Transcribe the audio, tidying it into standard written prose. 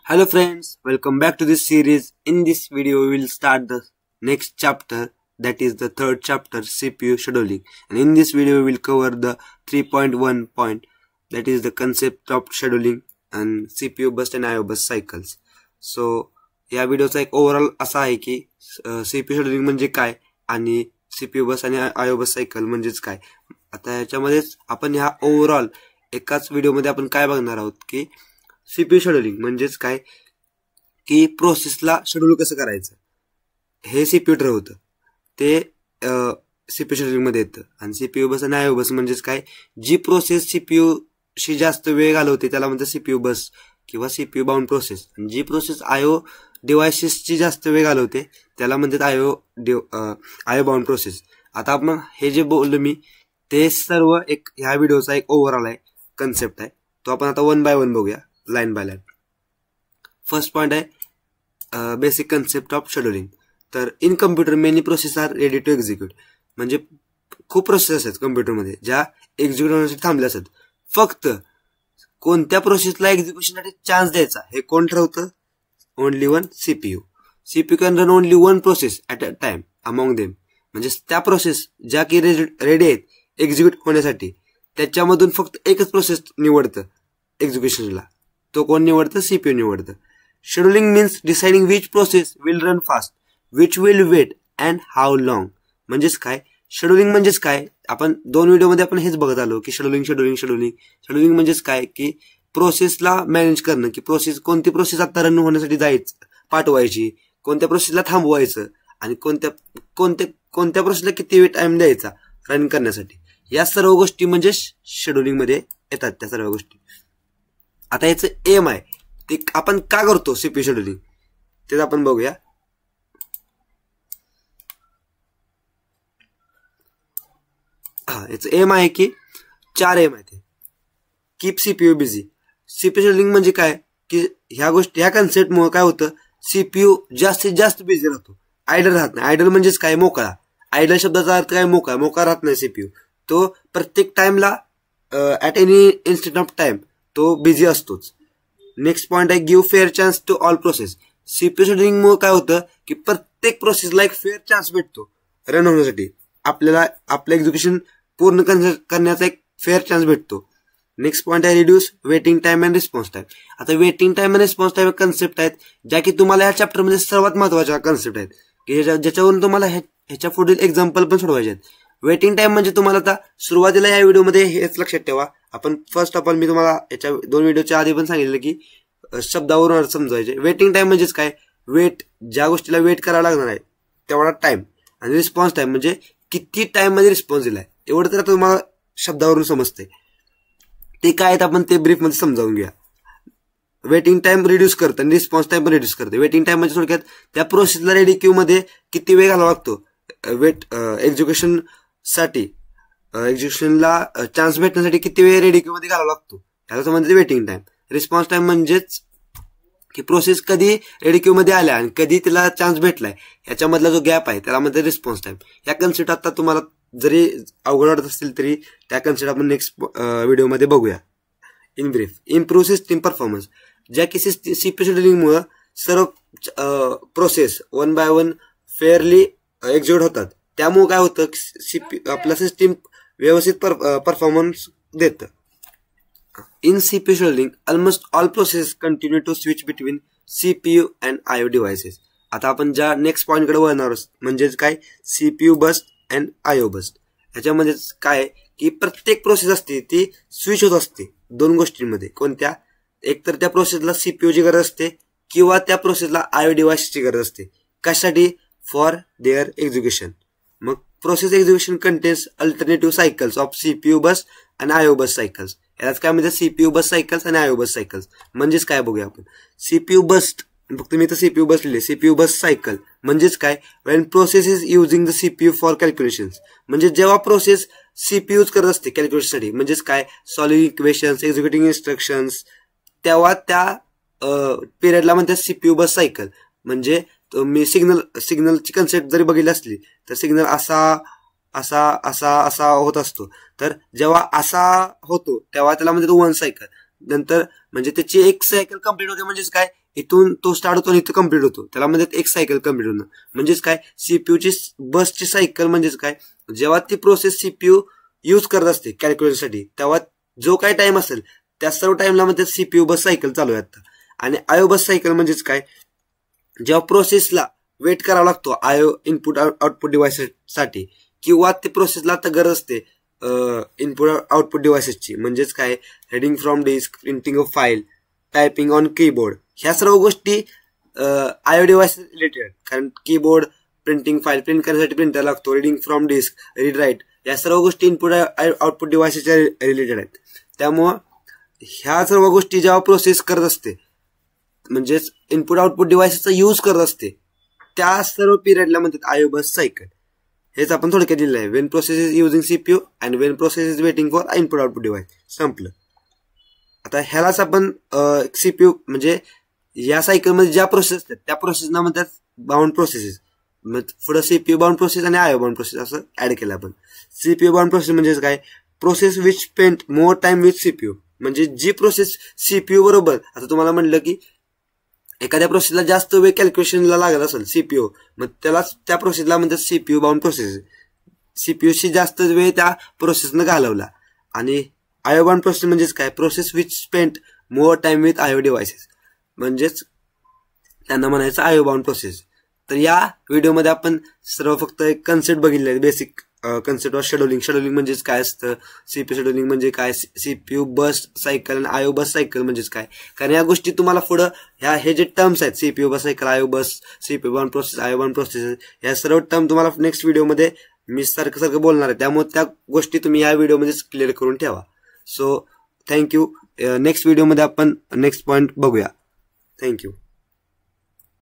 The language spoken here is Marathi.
Hello friends, welcome back to this series. In this video we will start the next chapter, that is the third chapter, CPU scheduling. And in this video we will cover the 3.1 point, that is the concept of scheduling and CPU burst and IO burst cycles. So या व्हिडिओचा एक ओव्हरऑल असा आहे की CPU शेड्यूलिंग म्हणजे काय आणि CPU बस आणि IO बस सायकल म्हणजेच काय. आता ह्याच्यामध्ये आपण ह्या ओव्हरऑल एकाच व्हिडिओमध्ये आपण काय बघणार आहोत की CPU शेड्यूलिंग म्हणजेच काय की प्रोसेसला शेड्यूल कसं करायचं हे CPU ठरवतं, ते CPU शेड्यूलिंग मध्ये येतं. आणि CPU बस आणि IO बस म्हणजेच काय, जी प्रोसेस CPU शी जास्त वेळ घालवते त्याला म्हणतात CPU बस किंवा CPU बाउंड प्रोसेस, आणि जी प्रोसेस IO डिव्हाइसेसची जास्त वेळ घालवते त्याला म्हणतात IO बाउंड प्रोसेस. आता आपण हे जे बोललो मी ते सर्व एक ह्या व्हिडिओचा एक ओव्हरऑल आहे, कन्सेप्ट आहे, तो आपण आता वन बाय वन बघूया, line by line. First point आहे बेसिक कन्सेप्ट ऑफ शेड्यूलिंग. तर in computer many process are ready to execute, म्हणजे खूप प्रोसेस असतात कम्प्युटरमध्ये ज्या एक्झिक्यूट होण्यासाठी थांबल्या असतात. फक्त कोणत्या प्रोसेसला एक्झिक्युशनसाठी चान्स द्यायचा हे कोण ठरवतं? Only one CPU. CPU can run only one process at a time among them, म्हणजे त्या प्रोसेस ज्या की रेडी आहेत एक्झिक्यूट होण्यासाठी त्याच्यामधून फक्त एकच प्रोसेस निवडतं एक्झिक्युशनला, तो कोण निवडतं? CPU निवडतं. Scheduling means deciding which process will run fast, which will wait and how long. म्हणजेच काय शेड्यूलिंग म्हणजेच काय, आपण दोन व्हिडिओमध्ये आपण हेच बघत आलो की शेड्यूलिंग म्हणजेच काय की प्रोसेसला मॅनेज करणं, की प्रोसेस कोणती प्रोसेस आता रन होण्यासाठी जायचं पाठवायची, कोणत्या प्रोसेसला थांबवायचं आणि कोणत्या प्रोसेसला किती वेळ टाइम द्यायचा रन करण्यासाठी, या सर्व गोष्टी म्हणजे शेड्यूलिंग मध्ये येतात त्या सर्व गोष्टी. आता याचं एम आहे ते आपण का करतो CPU शेड्यूलिंग तेच आपण बघूया. याचं एम आहे की 4 एम आहे ते. Keep CPU busy. CPU scheduling म्हणजे काय की ह्या कन्सेप्टमुळे काय होतं, CPU जास्तीत जास्त बिझी राहतो, आयडल राहत नाही. आयडल म्हणजेच काय, मोकळा. आयडल शब्दाचा अर्थ काय, मोकळा राहत नाही CPU. तो प्रत्येक टाइमला at any instant of time तो बिझी असतोच. नेक्स्ट पॉइंट आहे give fair chance to all process. CPU scheduling मुळे काय होतं की प्रत्येक प्रोसेसला एक फेअर चान्स भेटतो रन होण्यासाठी, आपल्याला आपलं एक्झिक्युशन पूर्ण करण्याचा एक फेअर चान्स भेटतो. नेक्स्ट पॉइंट आहे reduce waiting time and response time. आता waiting time and response time concept आहेत ज्या की तुम्हाला या चॅप्टरमध्ये सर्वात महत्वाच्या कन्सेप्ट आहेत की ज्याच्यावरून तुम्हाला ह्याच्या पुढील एक्झाम्पल पण सोडवायचे आहेत. वेटिंग टाइम म्हणजे तुम्हाला आता सुरुवातीला या व्हिडिओमध्ये हेच लक्षात ठेवा, आपण फर्स्ट ऑफ ऑल मी तुम्हाला याच्या दोन व्हिडिओच्या आधी पण सांगितलं की शब्दावरून अर्थ समजायचे. वेटिंग टाइम म्हणजेच काय, वेट, ज्या गोष्टीला वेट करावा लागणार आहे तेवढा टाइम, आणि रिस्पॉन्स टाइम म्हणजे किती टाइम मध्ये रिस्पॉन्स दिलाय, एवढं तर तुम्हाला शब्दावरून समजतंय. ते काय आहेत आपण ते ब्रीफ मध्ये समजावून घ्या. वेटिंग टाइम रिड्यूस करतं आणि रिस्पॉन्स टाइम पण रिड्यूस करते. वेटिंग टाइम म्हणजे थोडक्यात त्या प्रोसेसला रेडी क्यू मध्ये किती वेळ घालावा लागतो एक्झिक्युशन साठी, एक्झिक्युशनला चान्स भेटण्यासाठी किती वेळ रेडी क्यू मध्ये घालावा लागतो, याला म्हणजे वेटिंग टाइम. रिस्पॉन्स टाइम म्हणजेच की प्रोसेस कधी रेडी क्यू मध्ये आल्या आणि कधी तिला चान्स भेटलाय याच्यामधला जो गॅप आहे त्याला म्हणजे रिस्पॉन्स टाइम. या कन्सेप्ट आता तुम्हाला जरी अवघड वाटत असतील तरी त्या कन्सेप्ट आपण नेक्स्ट व्हिडिओमध्ये बघूया. In brief, improve system performance. ज्या की CPU शेड्यूलिंग मुळे सर्व process one by one fairly execute होतात, त्यामुळे काय होतं आपला सिस्टीम व्यवस्थित परफॉर्मन्स देतं. In CPU scheduling almost all process continue to switch between CPU and IO devices. आता आपण ज्या नेक्स्ट पॉइंटकडे वळणार म्हणजेच काय, CPU bus and IO bus. ह्याच्यामध्ये काय की प्रत्येक प्रोसेस असते ती स्विच होत असते दोन गोष्टींमध्ये. कोणत्या, एक तर त्या प्रोसेसला CPU ची गरज असते किंवा त्या प्रोसेसला IO डिव्हाइसची गरज असते. कशासाठी? For their execution. मग process execution contains alternative cycles of CPU bus and IO burst cycles. यालाच काय म्हणजे CPU बस सायकल्स आणि IO बस सायकल्स. म्हणजेच काय बघूया आपण. CPU बस, फक्त मी तर CPU बस लिहिले, CPU बस सायकल म्हणजेच काय, Wien process is using the CPU for calculations. म्हणजे जेव्हा प्रोसेस CPU यूज करत असते कॅल्क्युलेशनसाठी, म्हणजेच काय, सॉल्व्हिंग इक्वेशन्स, एक्झिक्युटिंग इन्स्ट्रक्शन्स, तेव्हा त्या पिरियडला म्हणतात CPU बस सायकल. म्हणजे मी सिग्नलची कन्सेप्ट जरी बघितली असली तर सिग्नल असा होत असतो, तर जेव्हा असा होतो तेव्हा त्याला म्हणतात वन सायकल. नंतर म्हणजे त्याची एक सायकल कंप्लीट होते. म्हणजेच काय, इथून तो स्टार्ट होतो आणि इथं कंप्लीट होतो, त्याला म्हणतात एक सायकल कंप्लीट होणं. म्हणजेच काय, सीपीयूची बसची सायकल म्हणजेच काय, जेव्हा ती प्रोसेस सीपीयू यूज करत असते कॅल्क्युलेशनसाठी, तेव्हा जो काही टाइम असेल त्या सर्व टाइमला म्हणजे सीपीयू बस सायकल चालू आहे आता. आणि आयओ बस सायकल म्हणजेच काय, जेव्हा प्रोसेसला वेट करावा लागतो आयओ इनपुट आउटपुट डिव्हाइससाठी, किंवा ते प्रोसेसला आता गरज असते इनपुट आउटपुट डिव्हाइसेसची. म्हणजेच काय, reading from disk, printing of file, typing on keyboard, ह्या सर्व गोष्टी आयओ डिव्हाइस रिलेटेड. कारण कीबोर्ड, प्रिंटिंग फाईल, प्रिंट करण्यासाठी प्रिंटर लागतो, reading from disk, read write, या सर्व गोष्टी इनपुट आउटपुट डिव्हाइसच्या रिलेटेड आहेत. त्यामुळं ह्या सर्व गोष्टी जेव्हा प्रोसेस करत असते, म्हणजेच इनपुट आउटपुट डिव्हाइसचा यूज करत असते, त्या सर्व पिरियडला म्हणतात आयओ बस सायकल. हेच आपण थोडक्यात दिलेलं आहे. Wien process is using CPU and Wien process is waiting for input output device. संपलं. आता ह्यालाच आपण सीपीयू म्हणजे या सायकलमध्ये ज्या प्रोसेस असतात त्या प्रोसेसना म्हणतात बाउंड प्रोसेसेस. पुढे सीपीयू बाउंड प्रोसेस आणि आयओ बाउंड प्रोसेस असं ऍड केलं आपण. सीपीयू बाउंड प्रोसेस म्हणजे काय, process which spend more time with CPU. म्हणजे जी प्रोसेस सीपीयू बरोबर, आता तुम्हाला म्हणलं की एखाद्या प्रोसेसला जास्त वेळ कॅल्क्युलेशनला लागत असेल सीपीयू, मग त्याला त्या प्रोसेसला म्हणतात सीपीयू बाउंड प्रोसेस. सीपीयूशी जास्त वेळ त्या प्रोसेसनं घालवला. आणि आयओ बाउंड प्रोसेस म्हणजेच काय, process which spend more time with IO devices, म्हणजेच त्यांना म्हणायचं आयओ बाउंड प्रोसेस. तर या व्हिडिओमध्ये आपण सर्व फक्त एक कन्सेप्ट बघितले आहे, basic concept of scheduling. Scheduling म्हणजेच काय असतं, सीपीयू शेड्युलिंग म्हणजे काय, सीपीयू बस सायकल आणि आयओ बस सायकल म्हणजेच काय. कारण या गोष्टी तुम्हाला पुढं हे जे टर्म्स आहेत, CPU burst cycle, IO burst, CPU bound process, IO bound process, या सर्व टर्म तुम्हाला नेक्स्ट व्हिडिओमध्ये मी सारखं बोलणार आहे. त्यामुळे त्या गोष्टी तुम्ही या व्हिडिओमध्ये क्लिअर करून ठेवा. So thank you. नेक्स्ट व्हिडिओमध्ये आपण नेक्स्ट पॉईंट बघूया. थँक्यू.